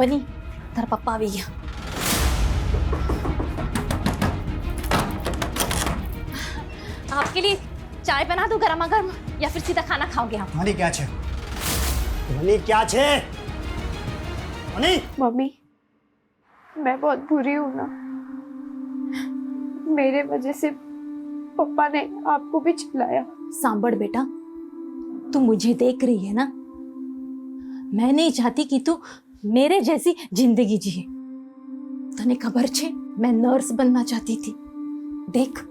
बनी तेरा पप्पा भी गया। आपके लिए चाय बना दूं गर्मा गर्म या फिर सीधा खाना खाओगे आप? मनी क्या छे? मनी क्या छे? मनी मम्मी, मैं बहुत बुरी हूं ना। मेरे वजह से पापा ने आपको भी चिल्लाया। सांभड़ बेटा, तू मुझे देख रही है ना, मैं नहीं चाहती कि तू मेरे जैसी जिंदगी जिए। तने खबर छे मैं नर्स बनना चाहती थी, देख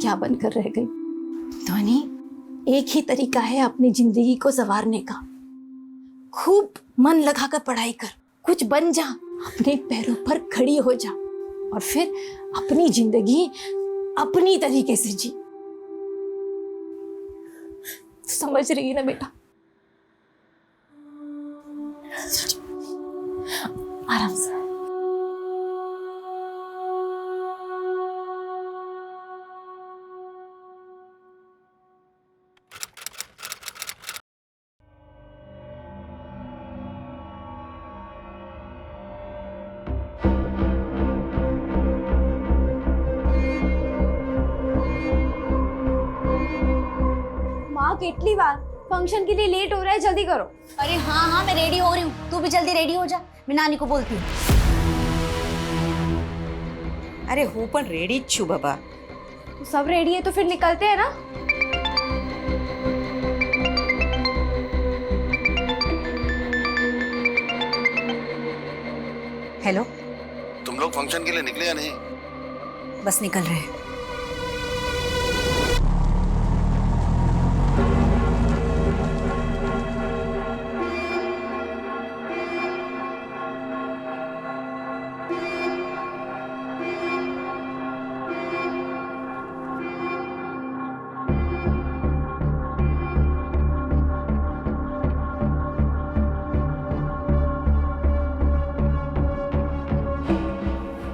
क्या बनकर रह गई। ध्वनि, एक ही तरीका है अपनी जिंदगी को संवारने का, खूब मन लगाकर पढ़ाई कर, कुछ बन जा, अपने पैरों पर खड़ी हो जा और फिर अपनी जिंदगी अपनी तरीके से जी। समझ रही है ना बेटा? आराम से। माँ, कितनी बार फंक्शन के लिए लेट हो रहा है, जल्दी करो। अरे हाँ हाँ, मैं रेडी हो रही हूँ, तू भी जल्दी रेडी हो जा, मैं नानी को बोलती हूँ। अरे हूँ पण रेडी ज छू बाबा। तो सब रेडी है तो फिर निकलते हैं ना। हेलो, तुम लोग फंक्शन के लिए निकले या नहीं? बस निकल रहे हैं।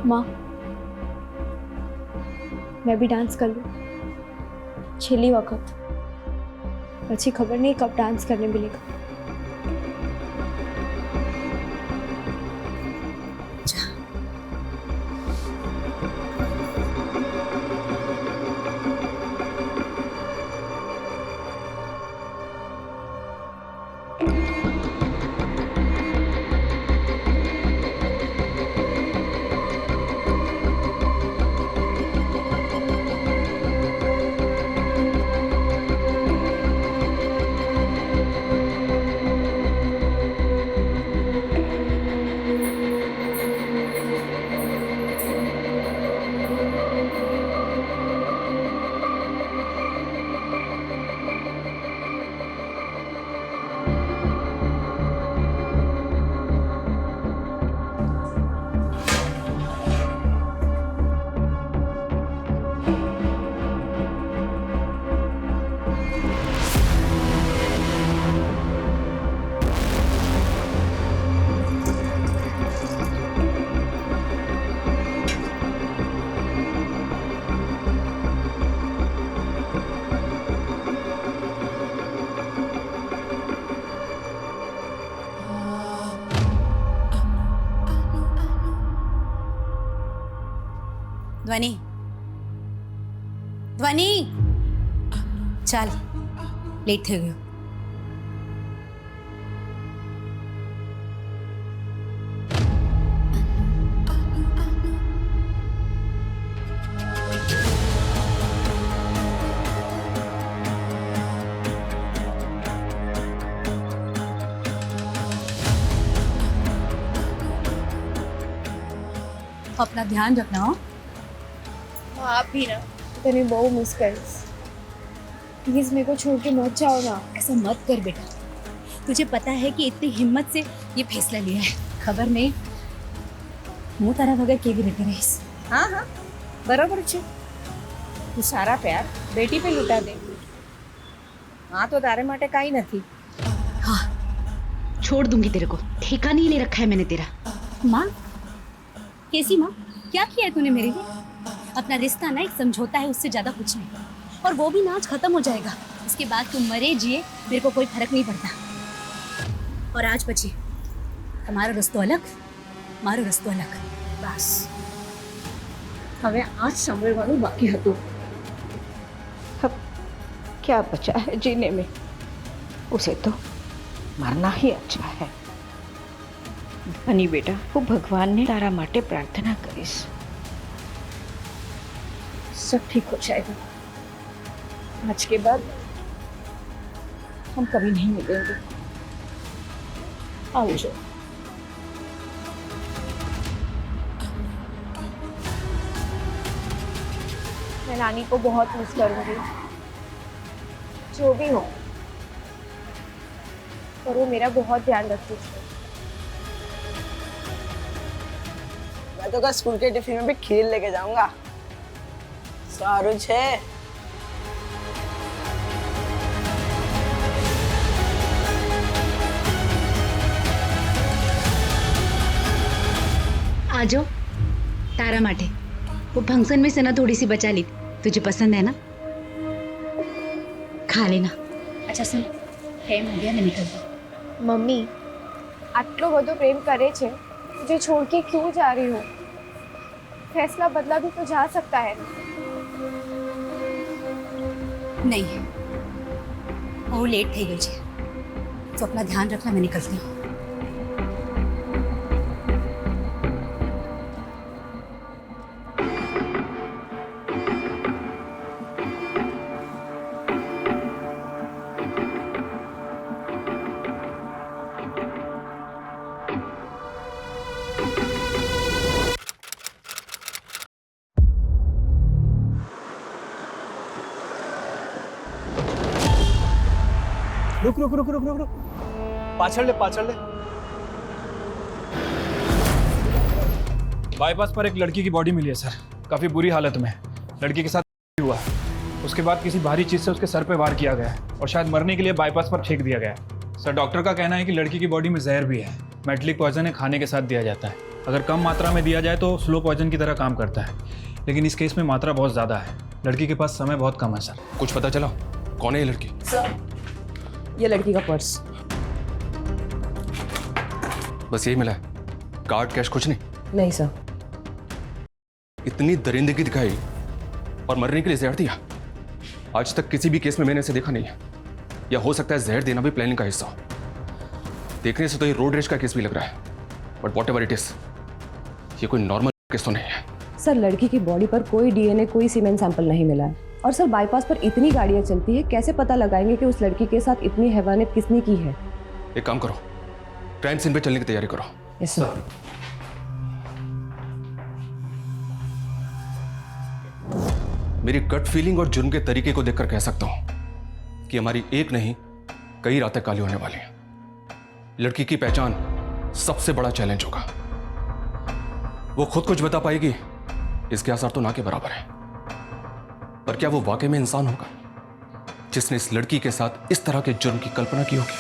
माँ, मैं भी डांस कर लूँ छेली वक्त, अच्छी खबर नहीं कब डांस करने मिलेगा। ध्वनि, ध्वनि, चल लेट થઈ ગયો। अपना ध्यान रखना हो। आप भी ना, तने बहुत मिस करीस। प्लीज मेरे को छोड़ के मत जाओ ना। ऐसा मत कर बेटा, तुझे पता है कि इतनी हिम्मत से ये फैसला लिया है, खबर नहीं હું તારા વગર કેવી રીતે રહીશ? हाँ हाँ बराबर છે। તું સારા પ્યાર બેટી पे લૂંટા દે। हाँ तो तारे માટે કાઈ નથી। हाँ, छोड़ दूंगी तेरे को, ठेका नहीं ले रखा है मैंने तेरा। माँ, कैसी माँ? क्या किया है तूने मेरे लिए? अपना रिश्ता ना एक समझौता है, उससे ज्यादा कुछ नहीं, और वो भी ना आज खत्म हो जाएगा। इसके बाद तुम मरे जिए मेरे को कोई फर्क नहीं पड़ता। और आज बची તમારો રસ્તો અલગ, મારો રસ્તો અલગ. બસ હવે આ જ સાંભળવાનું બાકી હતું. अब क्या बचा है जीने में, उसे तो मरना ही अच्छा है. धनी बेटा, હું ભગવાનને તારા માટે પ્રાર્થના કરીશ. सब ठीक हो जाएगा. आज के बाद हम कभी नहीं मिलेंगे. आओ जो. मैं नानी को बहुत मिस करूंगी, जो भी हो, पर वो मेरा बहुत ध्यान रखती थी. मैं तो कल स्कूल के टिफिन में भी खीर लेके जाऊंगा. सारू छे. आ जाओ, तारा माटे वो फंक्शन में से ना थोड़ी सी बचा ली थी. तुझे पसंद है ना, खा लेना. अच्छा सुन, टाइम हो गया, मैं निकलती हूँ. मम्मी, आटलो બધો प्रेम करे छे, मुझे छोड़ के क्यों जा रही हो? फैसला बदला भी तो जा सकता है. नहीं, वो लेट થઈ ગઈ છે, तो अपना ध्यान रखना. मैं निकलती हूँ. रुक रुक रुक रुक रुक रुक पाछड़ ले बाईपास पर एक लड़की की बॉडी मिली है सर, काफी बुरी हालत में. लड़की के साथ हुआ, उसके बाद किसी भारी चीज से उसके सर पे वार किया गया है और शायद मरने के लिए बाईपास पर फेंक दिया गया है. सर डॉक्टर का कहना है कि लड़की की बॉडी में जहर भी है. मेटलिक पॉइजन है, खाने के साथ दिया जाता है. अगर कम मात्रा में दिया जाए तो स्लो पॉइजन की तरह काम करता है, लेकिन इस केस में मात्रा बहुत ज्यादा है. लड़की के पास समय बहुत कम है सर. कुछ पता चला कौन है ये लड़की? ये लड़की का पर्स. बस यही मिला है, कार्ड कैश कुछ नहीं? नहीं सर. इतनी दरिंदगी दिखाई और मरने के लिए जहर दिया. आज तक किसी भी केस में मैंने इसे देखा नहीं है. या हो सकता है जहर देना भी प्लानिंग का हिस्सा हो. देखने से तो ये रोड रेज का केस भी लग रहा है, बट व्हाटएवर इट इज, ये कोई नॉर्मल केस तो नहीं है. सर लड़की की बॉडी पर कोई डीएनए, कोई सीमेंट सैंपल नहीं मिला है. और सर बाईपास पर इतनी गाड़ियां चलती है, कैसे पता लगाएंगे कि उस लड़की के साथ इतनी हैवानियत किसने की है? एक काम करो, क्राइम सीन पे चलने की तैयारी करो. Yes sir. मेरी गट फीलिंग और जुर्म के तरीके को देखकर कह सकता हूं कि हमारी एक नहीं कई रातें काली होने वाली हैं. लड़की की पहचान सबसे बड़ा चैलेंज होगा. वो खुद कुछ बता पाएगी इसके आसार तो ना के बराबर है. पर क्या वो वाकई में इंसान होगा जिसने इस लड़की के साथ इस तरह के जुर्म की कल्पना की होगी?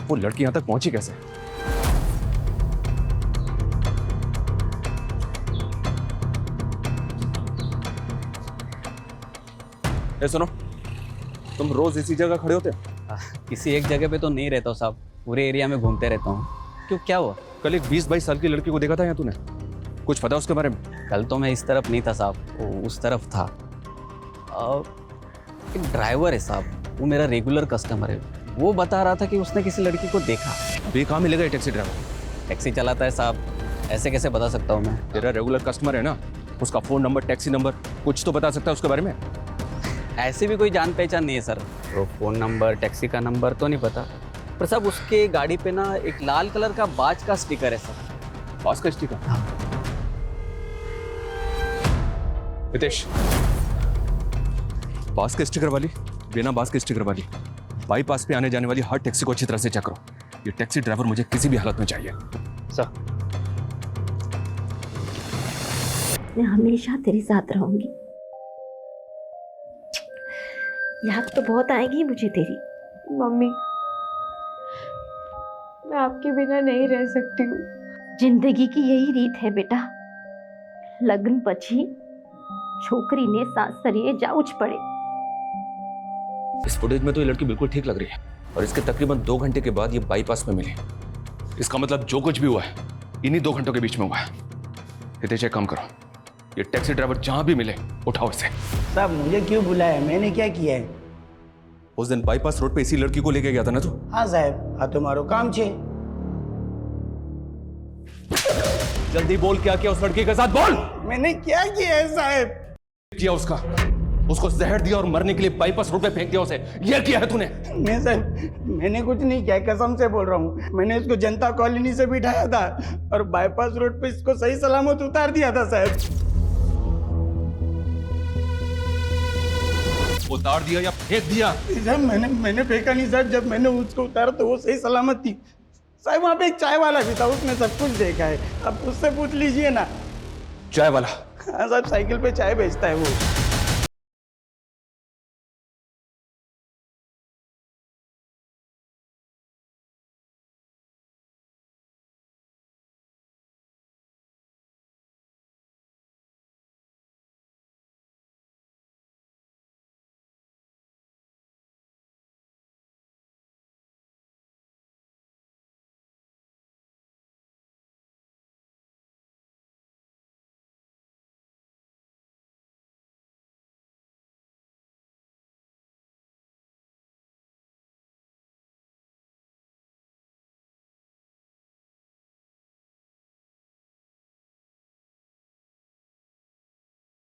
वो लड़की यहां तक पहुंची कैसे? ए सुनो, तुम रोज इसी जगह खड़े होते हो? किसी एक जगह पे तो नहीं रहता हूँ साहब, पूरे एरिया में घूमते रहता हूँ. क्यों, क्या हुआ? कल एक 20-22 साल की लड़की को देखा था यहाँ तूने, कुछ पता उसके बारे में? कल तो मैं इस तरफ नहीं था साहब, वो उस तरफ था. एक ड्राइवर है साहब, वो मेरा रेगुलर कस्टमर है. वो बता रहा था कि उसने किसी लड़की को देखा. तो ये कहाँ मिलेगा ये टैक्सी ड्राइवर? टैक्सी चलाता है साहब, ऐसे कैसे बता सकता हूँ मैं? तेरा रेगुलर कस्टमर है ना, उसका फ़ोन नंबर, टैक्सी नंबर कुछ तो बता सकता है उसके बारे में? ऐसी भी कोई जान पहचान नहीं है सर. तो फ़ोन नंबर, टैक्सी का नंबर तो नहीं पता. पर साहब उसके गाड़ी पे ना एक लाल कलर का बाज का स्टिकर है सर। बास का स्टिकर? हितेश, बास के स्टिकर वाली, बिना बास के स्टिकर वाली बाईपास पे आने जाने वाली हर टैक्सी को अच्छी तरह से चेक करो। ये टैक्सी ड्राइवर मुझे किसी भी हालत में चाहिए। सर मैं हमेशा तेरे साथ रहूंगी। याद तो बहुत आएगी मुझे तेरी। मम्मी, मैं आपके बिना नहीं रह सकती हूँ। जिंदगी की यही रीत है बेटा। लग्न पछी छोकरी ने सासरिये जाउच पड़े। इस फुटेज में तो ये लड़की बिल्कुल ठीक लग रही है और इसके तकरीबन 2 घंटे के बाद ये बाईपास में मिली। इसका मतलब जो कुछ भी हुआ है इन्हीं 2 घंटों के बीच में हुआ है। हितेश एक काम करो, ये टैक्सी ड्राइवर जहां भी मिले उठाओ इसे। साहब मुझे क्यों बुलाया, मैंने क्या किया है? उस दिन बाईपास रोड पे इसी लड़की को लेके गया था ना तू? हाँ साहब, हाँ तुम्हारो काम छे। जल्दी बोल, क्या किया उस लड़की के साथ, बोल। मैंने क्या किया है साहब? किया उसको जहर दिया और मरने के लिए बाईपास रोड पे फेंक दिया उसे, यह किया है तूने? नहीं साहब, मैंने कुछ नहीं किया, कसम से बोल रहा हूँ। मैंने इसको जनता कॉलोनी से बिठाया था और बाईपास रोड पे इसको सही सलामत उतार दिया था साहब। उतार दिया या फेंक दिया? साहब मैंने फेंका नहीं साहब, जब मैंने उसको उतारा तो वो सही सलामत थी साहब। वहाँ पे एक चाय वाला भी था, उसने सब कुछ देखा है, अब उससे पूछ लीजिए ना। चाय वाला? हाँ साहब, साइकिल पे चाय बेचता है वो।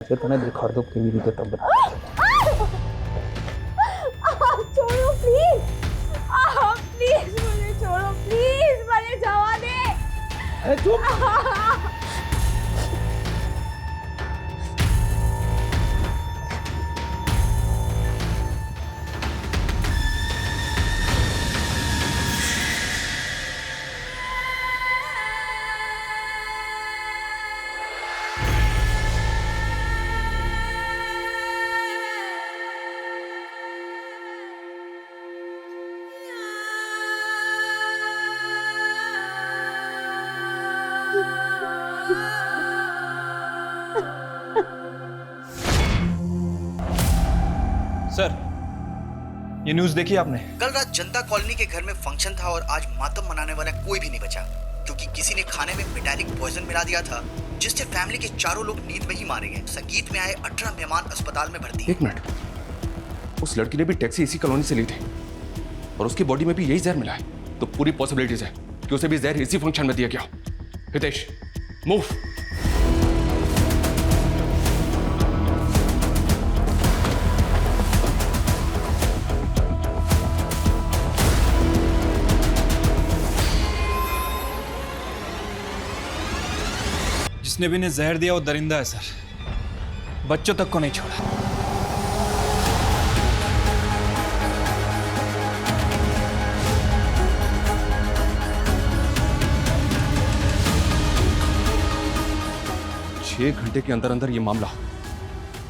तूने दिखा दो कि मेरी तो तब छोड़ो प्लीज, प्लीज मुझे छोड़ो, प्लीज मुझे जावा दे। अरे चुप। सर, ये न्यूज़ देखी आपने? कल रात जनता कॉलोनी के घर में फंक्शन था और आज मातम मनाने वाला कोई भी नहीं बचा, क्योंकि किसी ने खाने में मेटालिक पॉइजन मिला दिया था, जिससे फैमिली के चारों लोग नींद में ही मारे गए। संगीत में आए 18 मेहमान अस्पताल में भर्ती। एक मिनट, उस लड़की ने भी टैक्सी इसी कॉलोनी से ली थी और उसकी बॉडी में भी यही जहर मिला है, तो पूरी पॉसिबिलिटीज है कि उसे भी जहर इसी फंक्शन में दिया गया। हितेश, मूव। जिसने भी इन्हें जहर दिया वो दरिंदा है सर, बच्चों तक को नहीं छोड़ा। छह घंटे के अंदर अंदर ये मामला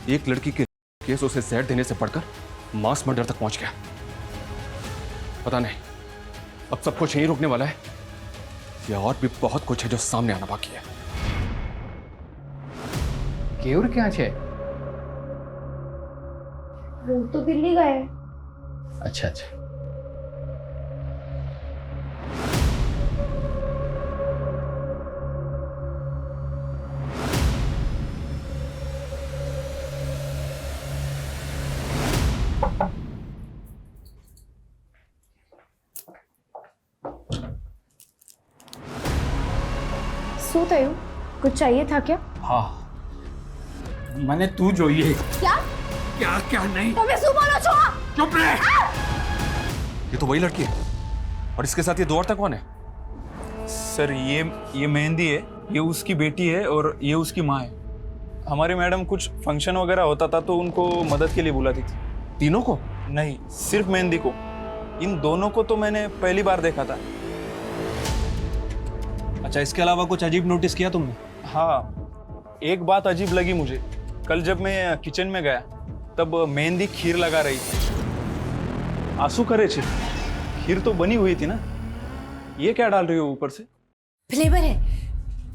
एक लड़की के केस उसे जहर देने से बढ़कर मास मर्डर तक पहुंच गया। पता नहीं अब सब कुछ यहीं रुकने वाला है या और भी बहुत कुछ है जो सामने आना बाकी है। केवल क्या है? वो तो दिल्ली गए। अच्छा अच्छा। શું થયું? कुछ चाहिए था क्या? हाँ, मैंने तू જોઈએ। क्या क्या क्या नहीं? તમે શું બોલો છો? चुप रहे। ये तो वही लड़की है और इसके साथ ये दो औरतें कौन है? सर ये मेहंदी है, ये उसकी बेटी है और ये उसकी माँ है। हमारी मैडम कुछ फंक्शन वगैरह होता था तो उनको मदद के लिए बुलाती थी। तीनों को? नहीं, सिर्फ मेहंदी को। इन दोनों को तो मैंने पहली बार देखा था। अच्छा, इसके अलावा कुछ अजीब नोटिस किया तुमने? हाँ, एक बात अजीब लगी मुझे। कल जब मैं किचन में गया तब मेहंदी खीर लगा रही थी। आंसू करे छे, खीर तो बनी हुई थी ना, ये क्या डाल रही हो ऊपर से? फ्लेवर है,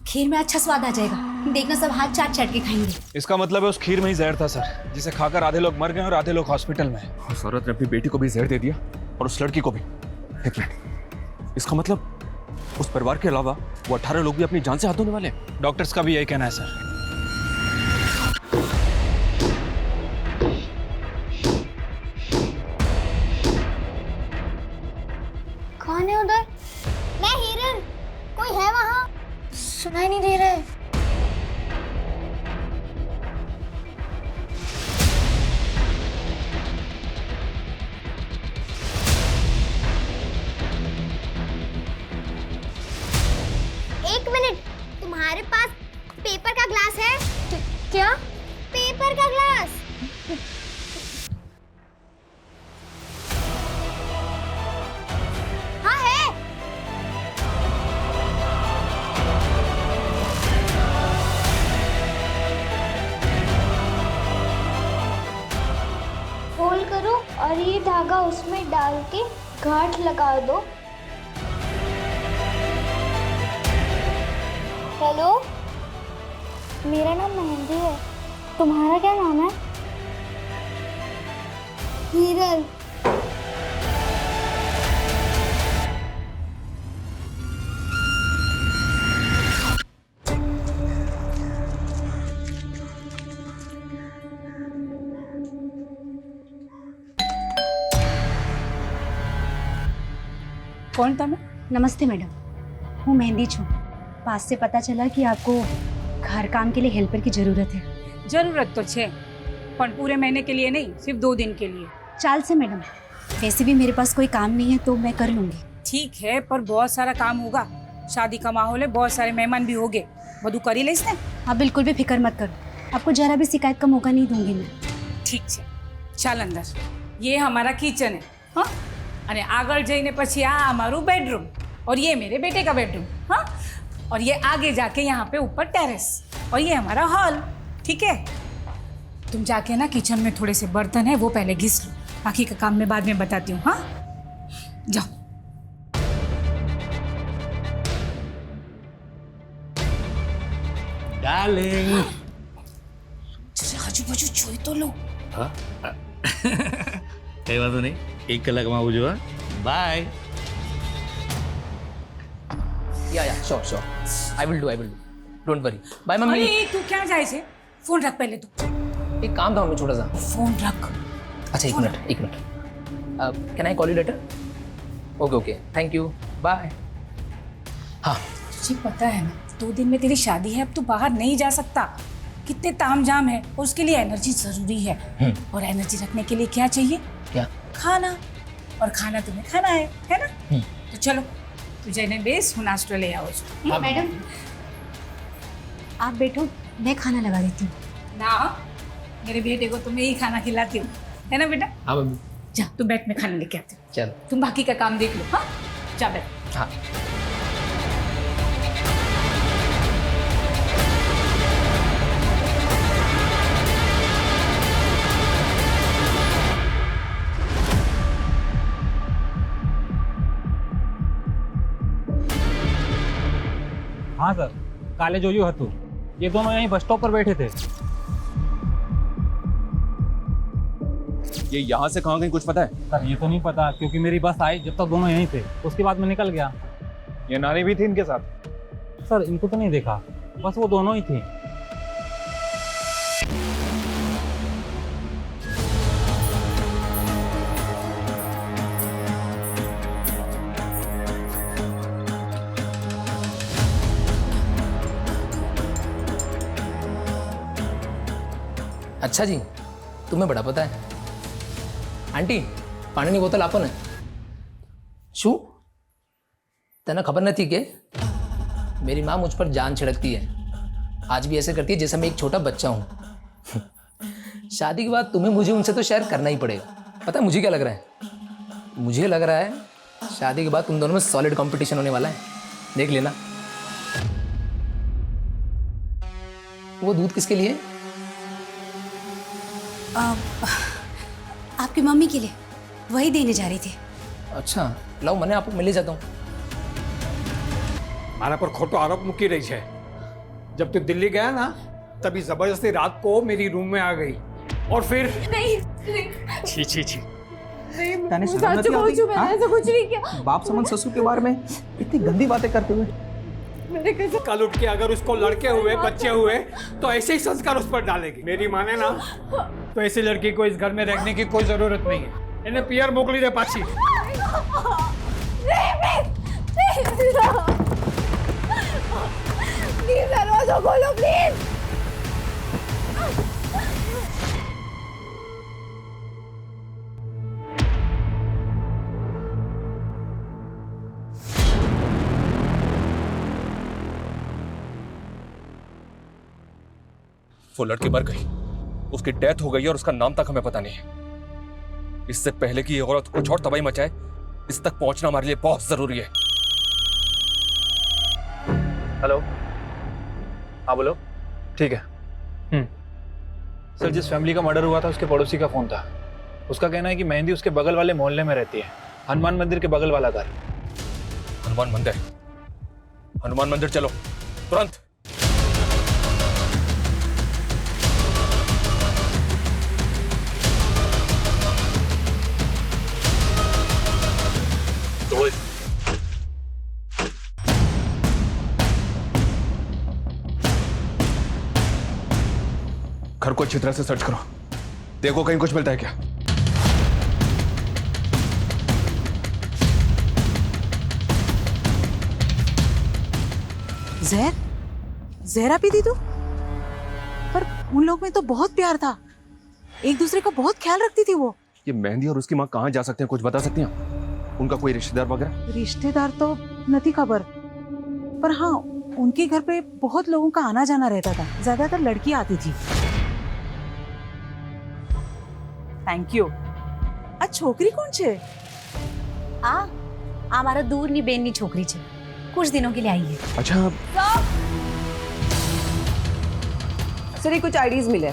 खीर में अच्छा स्वाद आ जाएगा, देखना सब हाथ चाट चाट के खाएंगे। इसका मतलब है उस खीर में ही जहर था सर, जिसे खाकर आधे लोग मर गए और आधे लोग हॉस्पिटल में। उस औरत ने अपनी बेटी को भी जहर दे दिया और उस लड़की को भी। एक मिनट, इसका मतलब उस परिवार के अलावा वो 18 लोग भी अपनी जान से हाथ धोने वाले हैं? डॉक्टर्स का भी यही कहना है सर। कौन है उधर? मैं हिरन। कोई है वहाँ? सुनाई नहीं दे रहा है। एक मिनट, तुम्हारे पास पेपर का ग्लास है? क्या? पेपर का ग्लास? हाँ है। फोल्ड करो और ये धागा उसमें डाल के गांठ लगा दो। हेलो, मेरा नाम मेहंदी है। तुम्हारा क्या नाम है? हिरल। कौन था मैं? नमस्ते मैडम, हूँ मेहंदी छू। पास से पता चला कि आपको घर काम के लिए हेल्पर की जरूरत है। जरूरत तो छे, पर पूरे महीने के लिए नहीं, सिर्फ 2 दिन के लिए। चाल से मैडम, वैसे भी मेरे पास कोई काम नहीं है तो मैं कर लूँगी। ठीक है, पर बहुत सारा काम होगा। शादी का माहौल है, बहुत सारे मेहमान भी होंगे। બધું કરી લઈશ ને? आप बिल्कुल भी फिक्र मत करो, आपको जरा भी शिकायत का मौका नहीं दूंगी मैं। ठीक है, ચાલ અંદર। ये हमारा किचन है, हाँ, અને આગળ જઈને પછી આ અમારું बेडरूम और ये मेरे बेटे का बेडरूम, हाँ, और ये आगे जाके यहाँ पे ऊपर टेरेस और ये हमारा हॉल। ठीक है, तुम जाके ना किचन में थोड़े से बर्तन है वो पहले घिस लो, बाकी का काम मैं बाद में बताती हूँ। हाँ, जाओ। डार्लिंग, આજુ બાજુ જોઈ તો લો। હા કઈ વાંધો નહીં, 1 કલાકમાં આવું જો। Bye. Yeah sure I will do don't worry. Bye mummy. अरे तू क्या जाए छे? फोन रख पहले तू। एक काम था मम्मी, छोटा सा। फोन रख। अच्छा, एक minute. Can I call you later? Okay thank you, bye. हाँ, तुझे पता है ना, 2 दिन में तेरी शादी है, अब तू बाहर नहीं जा सकता। कितने तामझाम है और उसके लिए एनर्जी जरूरी है। और एनर्जी रखने के लिए क्या चाहिए? क्या? खाना। और खाना तुम्हें खाना है ना? तो चलो, तुझे ने बेस हूँ नाश्ता ले आओ। मैडम आप बैठो, मैं खाना लगा देती हूँ। ना, मेरे बेटे को तो मैं ही खाना खिलाती हूँ, है ना बेटा? हाँ मम्मी। जा, तू बैठ, मैं खाना लेके आती हूँ। चलो, तुम बाकी का काम देख लो। हाँ, जा बैठ। हाँ। हाँ सर, काले जोजू हतू, ये दोनों यहीं बस स्टॉप पर बैठे थे। ये यहाँ से कहाँ गई कुछ पता है? सर ये तो नहीं पता, क्योंकि मेरी बस आई जब तक दोनों यहीं थे, उसके बाद मैं निकल गया। ये नानी भी थी इनके साथ? सर इनको तो नहीं देखा, बस वो दोनों ही थी। अच्छा जी, तुम्हें बड़ा पता है। आंटी, पानी की बोतल आपो ने। शू तने खबर नहीं थी के मेरी माँ मुझ पर जान छिड़कती है, आज भी ऐसे करती है जैसे मैं एक छोटा बच्चा हूँ। शादी के बाद तुम्हें मुझे उनसे तो शेयर करना ही पड़ेगा। पता है मुझे क्या लग रहा है? मुझे लग रहा है शादी के बाद तुम दोनों में सॉलिड कंपटीशन होने वाला है, देख लेना। वो दूध किसके लिए? आपकी मम्मी के लिए, वही देने जा रही थी। अच्छा लाओ, मैंने आपको मिले जाता हूँ। मारा पर खोटो आरोप मुकी रही है। जब तू दिल्ली गया ना तभी जबरदस्ती रात को मेरी रूम में आ गई और फिर नहीं छी छी छी। मैंने सच बोल चुका, मैंने ऐसा कुछ नहीं किया। बाप समन ससुर के बारे में इतनी गंदी बातें करते हुए मेरे कैसे कल उठ के अगर उसको लड़के हुए बच्चे हुए तो ऐसे ही संस्कार उस पर डालेगी। मेरी माने ना तो ऐसी लड़की को इस घर में रखने की कोई जरूरत नहीं है। इन्हें पियर मोकली दे पाची। प्लीज दरवाजा खोलो प्लीज। वो लड़की मर गई, उसकी डेथ हो गई और उसका नाम तक हमें पता नहीं है। इससे पहले कि ये औरत कुछ और तबाही मचाए, इस तक पहुंचना हमारे लिए बहुत जरूरी है। हेलो, हाँ बोलो। ठीक है। सर, जिस फैमिली का मर्डर हुआ था उसके पड़ोसी का फोन था। उसका कहना है कि मेहंदी उसके बगल वाले मोहल्ले में रहती है, हनुमान मंदिर के बगल वाला घर। हनुमान मंदिर? हनुमान मंदिर चलो तुरंत। घर को अच्छी तरह से सर्च करो, देखो कहीं कुछ मिलता है क्या। जहरा पी थी तू? पर उन लोग में तो बहुत प्यार था, एक दूसरे का बहुत ख्याल रखती थी वो। ये मेहंदी और उसकी माँ कहाँ जा सकते हैं, कुछ बता सकती हैं? उनका कोई रिश्तेदार वगैरह? रिश्तेदार तो नहीं खबर, पर हाँ उनके घर पे बहुत लोगों का आना जाना रहता था, ज्यादातर लड़की आती थी। Thank you. आ छोकरी कौन छे? हमारा दूर बेननी छोकरी छे, कुछ दिनों के लिए आई है। अच्छा सर, ये कुछ आईडीज मिले।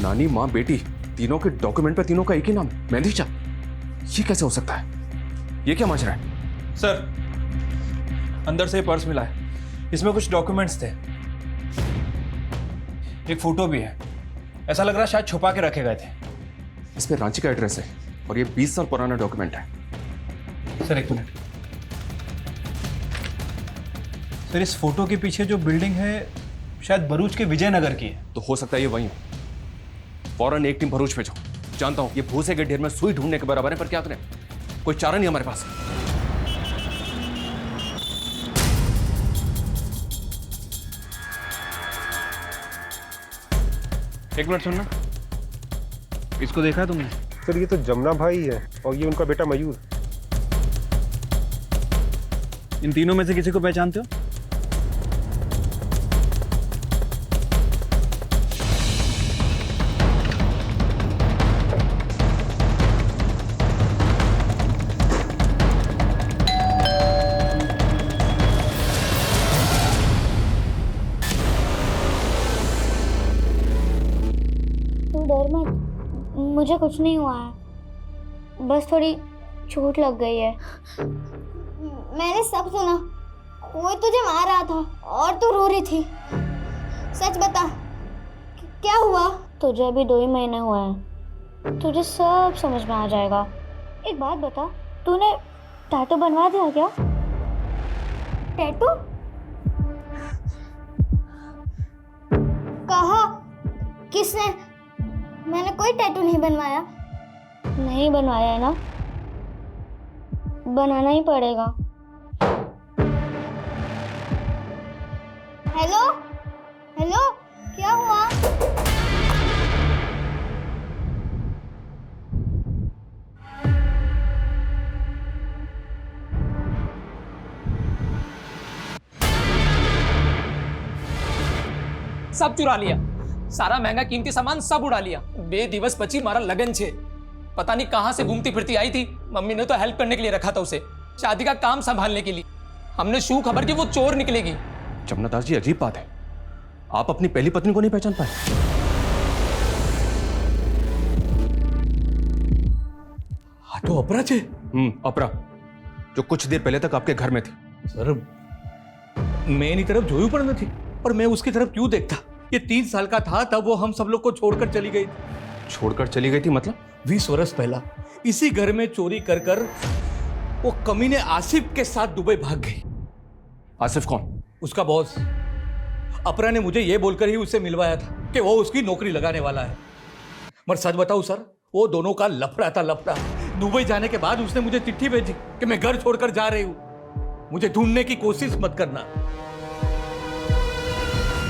नानी माँ बेटी तीनों के डॉक्यूमेंट पे तीनों का एक ही नाम, मेहंदी चा। ये कैसे हो सकता है? ये क्या माजरा है? सर, अंदर से पर्स मिला है, इसमें कुछ डॉक्यूमेंट्स थे, एक फोटो भी है। ऐसा लग रहा है शायद छुपा के रखे गए थे। इसमें रांची का एड्रेस है और ये 20 साल पुराना डॉक्यूमेंट है। सर एक मिनट, सर इस फोटो के पीछे जो बिल्डिंग है शायद भरूच के विजयनगर की है। तो हो सकता है ये वही हो। फौरन एक टीम भरूच भेजो। जानता हूं ये भूसे के ढेर में सुई ढूंढने के बराबर है, पर क्या करें, कोई चारा नहीं हमारे पास। एक मिनट सुनना, इसको देखा है तुमने? सर ये तो जमुना भाई है और ये उनका बेटा मयूर। इन तीनों में से किसी को पहचानते हो? डर मत, मुझे कुछ नहीं हुआ है, बस थोड़ी चोट लग गई है। मैंने सब सुना, कोई तुझे मार रहा था और तू रो रही थी। सच बता, क्या हुआ? तुझे अभी 2 ही महीने हुए हैं, तुझे सब समझ में आ जाएगा। एक बात बता, तूने टैटू बनवा दिया क्या? टैटू? कहा? किसने? मैंने कोई टैटू नहीं बनवाया। नहीं बनवाया है ना? बनाना ही पड़ेगा। हेलो हेलो, क्या हुआ? सब चुरा लिया, सारा महंगा कीमती सामान सब उड़ा लिया। बेदिवस बची मारा लगन छे, पता नहीं कहां से घूमती फिरती आई थी। मम्मी ने तो हेल्प करने के लिए रखा था उसे, शादी का काम संभालने के लिए। हमने शू खबर की वो चोर निकलेगी। जमुना दास जी, अजीब बात है, आप अपनी पहली पत्नी को नहीं पहचान पाए? हाँ तो अपरा छे। अपरा, जो कुछ देर पहले तक आपके घर में थी। सर मैं एनी तरफ જોયું પણ નથી, पर मैं उसकी तरफ क्यों देखता? ये 3 साल का था तब वो हम सब लोग को छोड़कर चली गई। छोड़कर चली गई थी मतलब? 20 वर्ष पहला इसी घर में चोरी कर कर वो कमीने आसिफ के साथ दुबई भाग गई। आसिफ कौन? उसका बॉस। अपरा ने मुझे ये बोलकर ही उससे मिलवाया था कि वो उसकी नौकरी लगाने वाला है। मगर सच बताऊं सर, वो दोनों का लफड़ा था, लफड़ा। दुबई जाने के बाद उसने मुझे चिट्ठी भेजी कि मैं घर छोड़कर जा रही हूं, मुझे ढूंढने की कोशिश मत करना।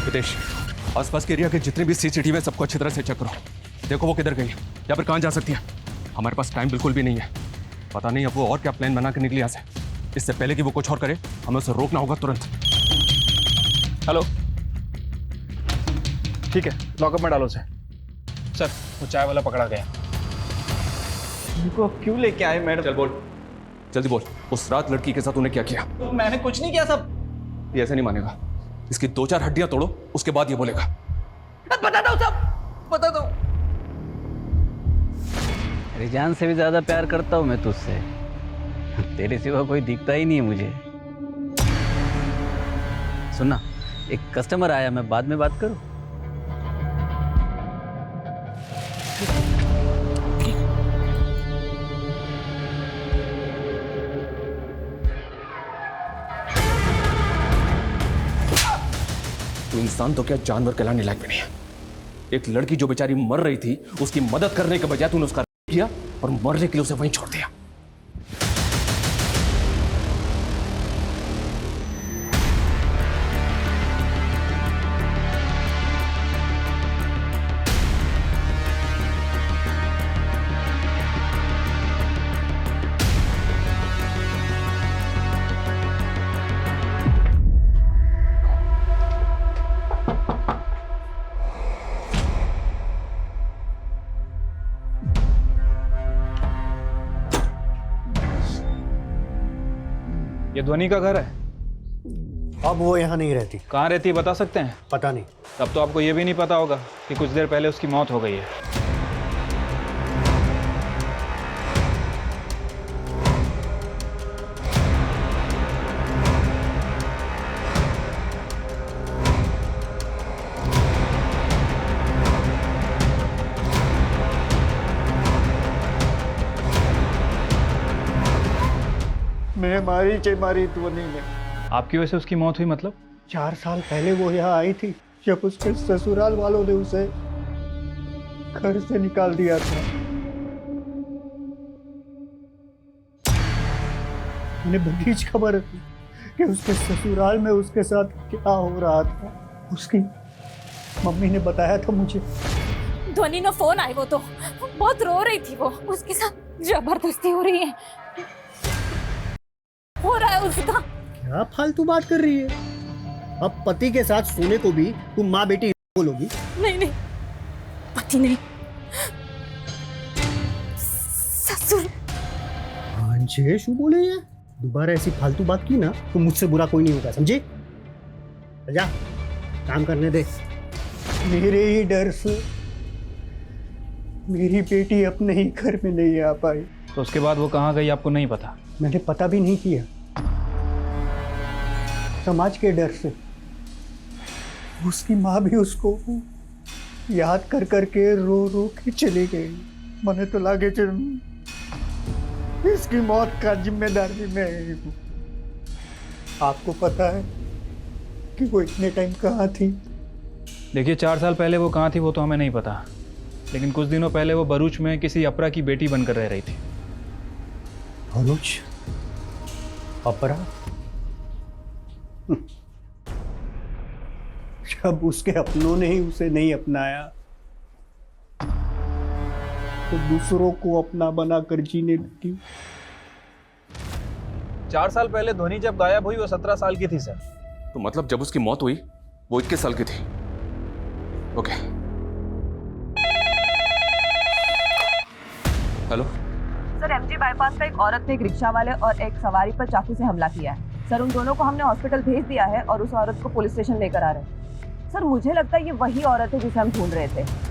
हितेश, आसपास के एरिया के जितने भी सीसीटीवी है सबको अच्छी तरह से चेक करो, देखो वो किधर गई है या फिर कहां जा सकती है। हमारे पास टाइम बिल्कुल भी नहीं है, पता नहीं अब वो और क्या प्लान बना के निकली यहाँ से। इससे पहले कि वो कुछ और करे, हमें उसे रोकना होगा तुरंत। हेलो, ठीक है, लॉकअप में डालो उसे। सर, वो चाय वाला पकड़ा गया। इनको क्यों लेके आए मैडम? चल बोल, जल्दी बोल, उस रात लड़की के साथ तूने क्या किया? मैंने कुछ नहीं किया सब। ये ऐसे नहीं मानेगा, इसकी 2-4 हड्डियां तोड़ो, उसके बाद ये बोलेगा। बता दो सब, बता दो। मेरी जान से भी ज्यादा प्यार करता हूँ मैं तुझसे, तेरे सिवा कोई दिखता ही नहीं है मुझे। सुनना, एक कस्टमर आया, मैं बाद में बात करूं? तू इंसान तो क्या जानवर कहलाने लायक भी नहीं है। एक लड़की जो बेचारी मर रही थी, उसकी मदद करने के बजाय तूने उसका किया और मरने के लिए उसे वहीं छोड़ दिया। ये ध्वनि का घर है? अब वो यहाँ नहीं रहती। कहाँ रहती है बता सकते हैं? पता नहीं। तब तो आपको ये भी नहीं पता होगा कि कुछ देर पहले उसकी मौत हो गई है। मैं मारी ध्वनि ने। आपकी वजह से उसकी मौत हुई मतलब? 4 साल पहले वो यहाँ आई थी, जब उसके ससुराल वालों ने उसे घर से निकाल दिया था। मैंने बड़ी खबर थी कि उसके ससुराल में उसके साथ क्या हो रहा था। उसकी मम्मी ने बताया था मुझे। ध्वनि ने फोन आया, वो तो बहुत रो रही थी, वो उसके साथ जबरदस्ती हो रही है, हो रहा है उसका। क्या फालतू बात कर रही है? अब पति के साथ सोने को भी तुम माँ बेटी बोलोगी? नहीं नहीं, पति नहीं, ससुर। शू बोले ये? दोबारा ऐसी फालतू बात की ना तो मुझसे बुरा कोई नहीं होगा, समझे? जा काम करने दे। मेरे ही डर से मेरी बेटी अपने ही घर में नहीं आ पाई। तो उसके बाद वो कहाँ गई आपको नहीं पता? मैंने पता भी नहीं किया, समाज के डर से। उसकी माँ भी उसको याद कर करके रो रो के चली गई। मैंने तो लागे इसकी मौत का जिम्मेदार भी मैं ही हूँ। आपको पता है कि वो इतने टाइम कहाँ थी? देखिए, 4 साल पहले वो कहाँ थी वो तो हमें नहीं पता, लेकिन कुछ दिनों पहले वो भरूच में किसी अपरा की बेटी बनकर रह रही थी। भरूच? अपरा? जब उसके अपनों ने ही उसे नहीं अपनाया तो दूसरों को अपना बनाकर जीने लगी। 4 साल पहले ध्वनि जब गायब हुई वो 17 साल की थी सर। तो मतलब जब उसकी मौत हुई वो 21 साल की थी? Okay. Hello sir, MG bypass पर एक औरत ने एक रिक्शा वाले और एक सवारी पर चाकू से हमला किया है। सर, उन दोनों को हमने हॉस्पिटल भेज दिया है और उस औरत को पुलिस स्टेशन लेकर आ रहे हैं। सर, मुझे लगता है ये वही औरत है जिसे हम ढूंढ रहे थे।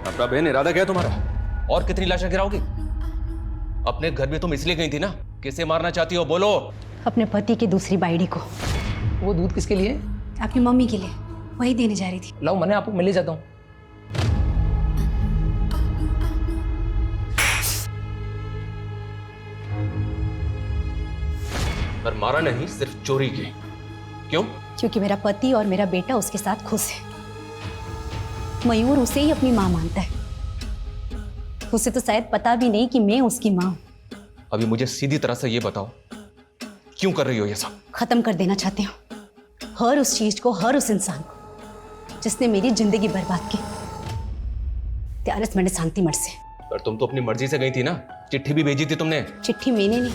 अपना बहन, इरादा क्या है तुम्हारा? और कितनी लाशें गिराओगी? अपने घर में तुम इसलिए गई थी ना, किसे मारना चाहती हो बोलो? अपने पति की दूसरी बाइडी को। वो दूध किसके लिए? आपकी मम्मी के लिए, वही देने जा रही थी। लाओ, मैंने आपको मिल ही जाता हूँ। पर मारा नहीं, सिर्फ चोरी की। क्यों? क्योंकि मेरा पति और मेरा बेटा उसके साथ खुश है। मयूर उसे ही अपनी माँ मानता है। उसे तो शायद पता भी नहीं कि मैं उसकी माँ हूं। अभी मुझे सीधी तरह से ये बताओ, क्यों कर रही हो ये सब? खत्म कर देना चाहती हूँ हर उस चीज को, हर उस इंसान को जिसने मेरी जिंदगी बर्बाद की। त्यारस मैंने शांति मठ से। पर तुम तो अपनी मर्जी से गई थी ना, चिट्ठी भी भेजी थी तुमने। चिट्ठी मैंने नहीं,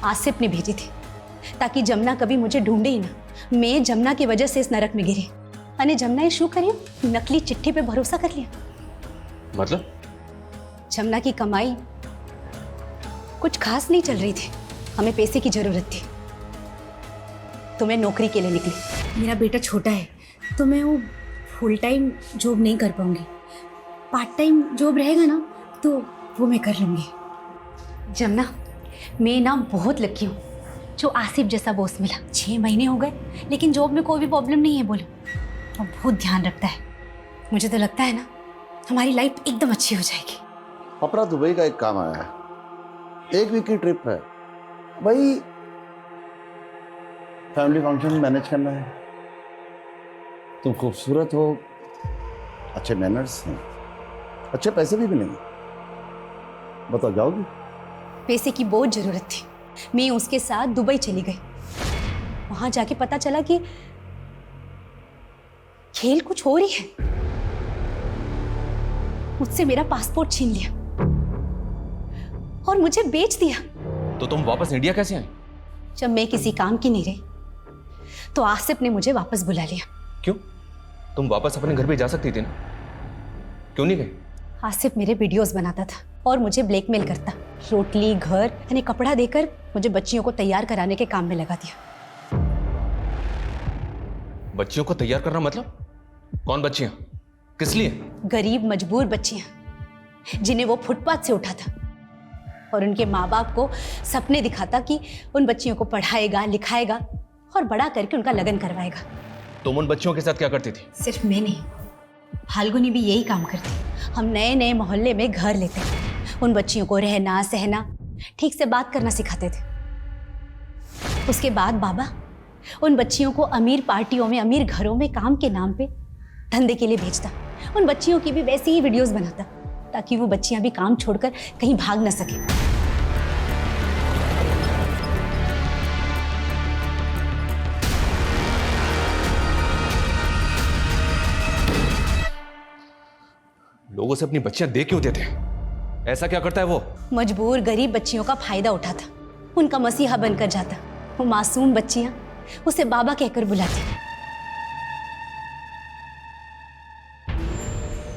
आसिफ ने भेजी थी, ताकि जमुना कभी मुझे ढूंढे ही ना। मैं जमुना की वजह से इस नरक में गिरी। अने जमुना ये शू करियो? नकली चिट्ठी पे भरोसा कर लिया। मतलब? जमुना की कमाई कुछ खास नहीं चल रही थी, हमें पैसे की जरूरत थी, तो मैं नौकरी के लिए निकली। मेरा बेटा छोटा है तो मैं वो फुल टाइम जॉब नहीं कर पाऊंगी। पार्ट टाइम जॉब रहेगा ना तो वो मैं कर लूंगी। जमुना, मैं ना बहुत लकी हूँ जो आसिफ जैसा बॉस मिला। 6 महीने हो गए लेकिन जॉब में कोई भी प्रॉब्लम नहीं है बोलो, और बहुत ध्यान रखता है। मुझे तो लगता है ना हमारी लाइफ एकदम अच्छी हो जाएगी। अपना दुबई का एक काम आया है, 1 वीक की ट्रिप है भाई। फैमिली फंक्शन मैनेज करना है। तुम खूबसूरत हो, अच्छे मैनर्स हैं, अच्छे पैसे भी मिलेंगे। बताओ, जाओगी? पैसे की बहुत जरूरत थी। मैं उसके साथ दुबई चली गई। वहां जाके पता चला कि खेल कुछ हो रही है। मुझसे मेरा पासपोर्ट छीन लिया और मुझे बेच दिया। तो तुम वापस इंडिया कैसे आई? जब मैं किसी काम की नहीं रही तो आसिफ ने मुझे वापस बुला लिया। क्यों? तुम वापस अपने घर भी जा सकती थी ना, क्यों नहीं गई? आसिफ मेरे वीडियोस बनाता था और मुझे ब्लैकमेल करता। रोटली, घर यानी कपड़ा देकर मुझे बच्चियों को तैयार कराने के काम में लगा दिया। बच्चियों को तैयार करना मतलब? कौन बच्चियां? किस लिए? गरीब मजबूर बच्चियां जिन्हें वो फुटपाथ से उठा था, और उनके माँ बाप को सपने दिखाता कि उन बच्चियों को पढ़ाएगा, लिखाएगा और बड़ा करके उनका लगन करवाएगा। तुम उन बच्चियों के साथ क्या करती थी? सिर्फ मैं नहीं, फाल्गुनी भी यही काम करती। हम नए नए मोहल्ले में घर लेते, उन बच्चियों को रहना सहना, ठीक से बात करना सिखाते थे। उसके बाद बाबा उन बच्चियों को अमीर पार्टियों में, अमीर घरों में काम के नाम पे धंधे के लिए भेजता। उन बच्चियों की भी वैसी ही वीडियोस बनाता ताकि वो बच्चियां भी काम छोड़कर कहीं भाग न सके। लोगों से अपनी बच्चियां दे क्यों देते हैं? ऐसा क्या करता है वो? मजबूर गरीब बच्चियों का फायदा उठाता, उनका मसीहा बनकर जाता। वो मासूम बच्चियां उसे बाबा कहकर बुलाती।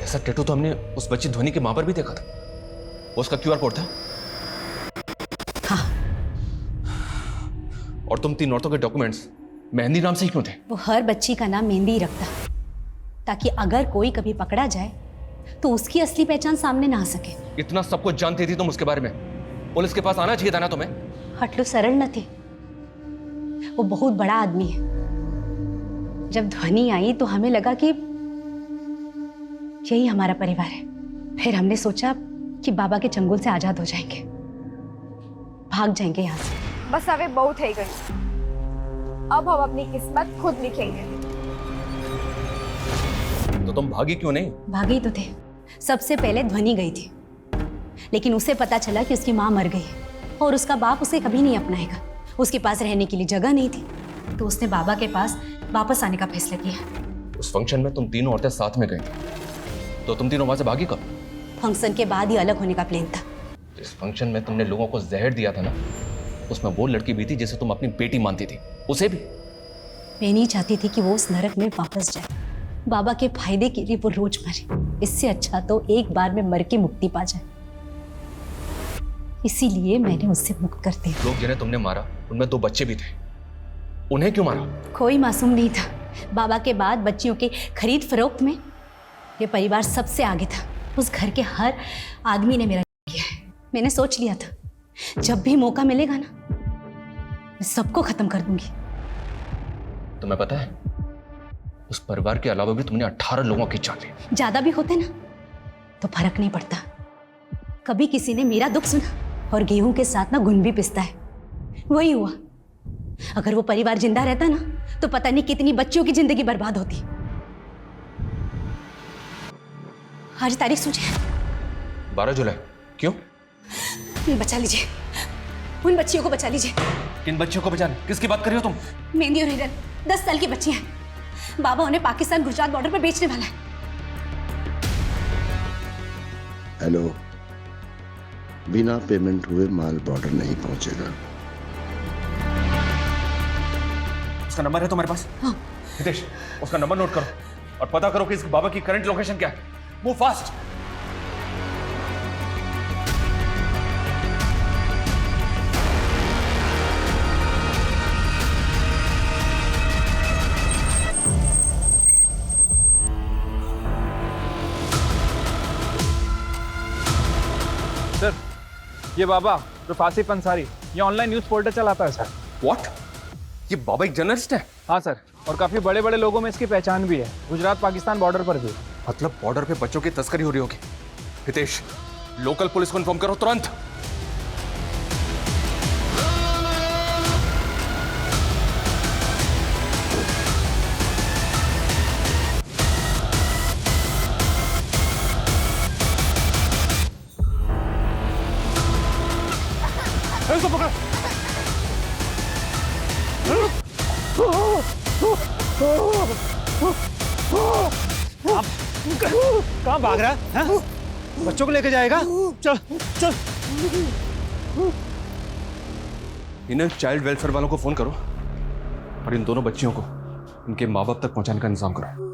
ऐसा टैटू तो हमने उस बच्ची ध्वनि के मां पर भी देखा था। वो उसका QR कोड था। हाँ। और तुम 3 औरतों के डॉक्यूमेंट्स मेहंदी नाम से ही क्यों थे? वो हर बच्ची का नाम मेहंदी ही रखता ताकि अगर कोई कभी पकड़ा जाए तो उसकी असली पहचान सामने ना आ सके। इतना सब कुछ जानती थी तुम उसके बारे में, पुलिस के पास आना चाहिए था ना तुम्हें। हटलू सरल न थे, वो बहुत बड़ा आदमी है। जब ध्वनि आई तो हमें लगा कि यही हमारा परिवार है। फिर हमने सोचा कि बाबा के चंगुल से आजाद हो जाएंगे, भाग जाएंगे यहाँ से। बस हमें बहुत है गई, अब हम अपनी किस्मत खुद लिखेंगे। तो तुम भागी क्यों नहीं? भागी तो थे। सबसे पहले ध्वनि गई थी, लेकिन उसे पता चला कि उसकी माँ मर गई है और उसका बाप उसे कभी नहीं अपनाएगा। उसके पास रहने के लिए जगह नहीं थी, तो उसने बाबा के पास वापस आने का फैसला किया। उस फंक्शन में तुम तीनों औरतें साथ में गई, तो तुम तीनों वहां से भागी कब? फंक्शन के बाद ही अलग होने का प्लान था। इस फंक्शन में तुमने लोगों को जहर दिया था ना, उसमें वो लड़की भी थी जिसे तुम अपनी बेटी मानती थी, उसे भी। मैं नहीं चाहती थी कि वो उस नरक में वापस जाए। बाबा के फायदे के लिए वो रोज मरे, इससे अच्छा तो एक बार में मर के मुक्ति पा जाए। इसीलिए मैंने उससे मुक्त कर दिया। लोग जिन्हें तुमने मारा उनमें 2 बच्चे भी थे, उन्हें क्यों मारा? कोई मासूम नहीं था। बाबा के बाद बच्चियों के खरीद फरोख्त में ये परिवार सबसे आगे था। उस घर के हर आदमी ने मेरा किया है। मैंने सोच लिया था जब भी मौका मिलेगा ना, मैं सबको खत्म कर दूंगी। तुम्हें पता है, उस परिवार के अलावा भी तुमने 18 लोगों की जान ली। ज्यादा भी होते ना तो फर्क नहीं पड़ता। कभी किसी ने मेरा दुख सुना, और गेहूं के साथ ना घुन भी पिसता है, वही हुआ। अगर वो परिवार जिंदा रहता ना तो पता नहीं कितनी बच्चियों की जिंदगी बर्बाद होती। आज तारीख सोचिए, 12 जुलाई। क्यों? बचा लीजिए, उन बच्चियों को बचा लीजिए। किन बच्चियों को बचाने? किसकी बात कर रही हो तुम? मेहंदी और हिरन 10 साल की बच्ची हैं। बाबा उन्हें पाकिस्तान गुजरात बॉर्डर पर बेचने वाला है। हेलो, बिना पेमेंट हुए माल बॉर्डर नहीं पहुंचेगा। उसका नंबर है तुम्हारे पास? हाँ। हितेश, उसका नंबर नोट करो और पता करो कि इसके बाबा की करंट लोकेशन क्या है। Move fast. सर, ये बाबा सिर्फ आसिफ अंसारी, ये ऑनलाइन न्यूज पोर्टल चलाता है सर। व्हाट? ये बाबा एक जर्नलिस्ट है? हाँ सर, और काफी बड़े बड़े लोगों में इसकी पहचान भी है, गुजरात पाकिस्तान बॉर्डर पर भी। मतलब बॉर्डर पे बच्चों की तस्करी हो रही होगी। हितेश, लोकल पुलिस को इन्फॉर्म करो तुरंत। इसको पकड़ो। कहाँ भाग रहा है? हाँ? बच्चों को लेके जाएगा? चल चल। इन्हें चाइल्ड वेलफेयर वालों को फोन करो और इन दोनों बच्चियों को इनके माँ बाप तक पहुंचाने का इंतजाम करो।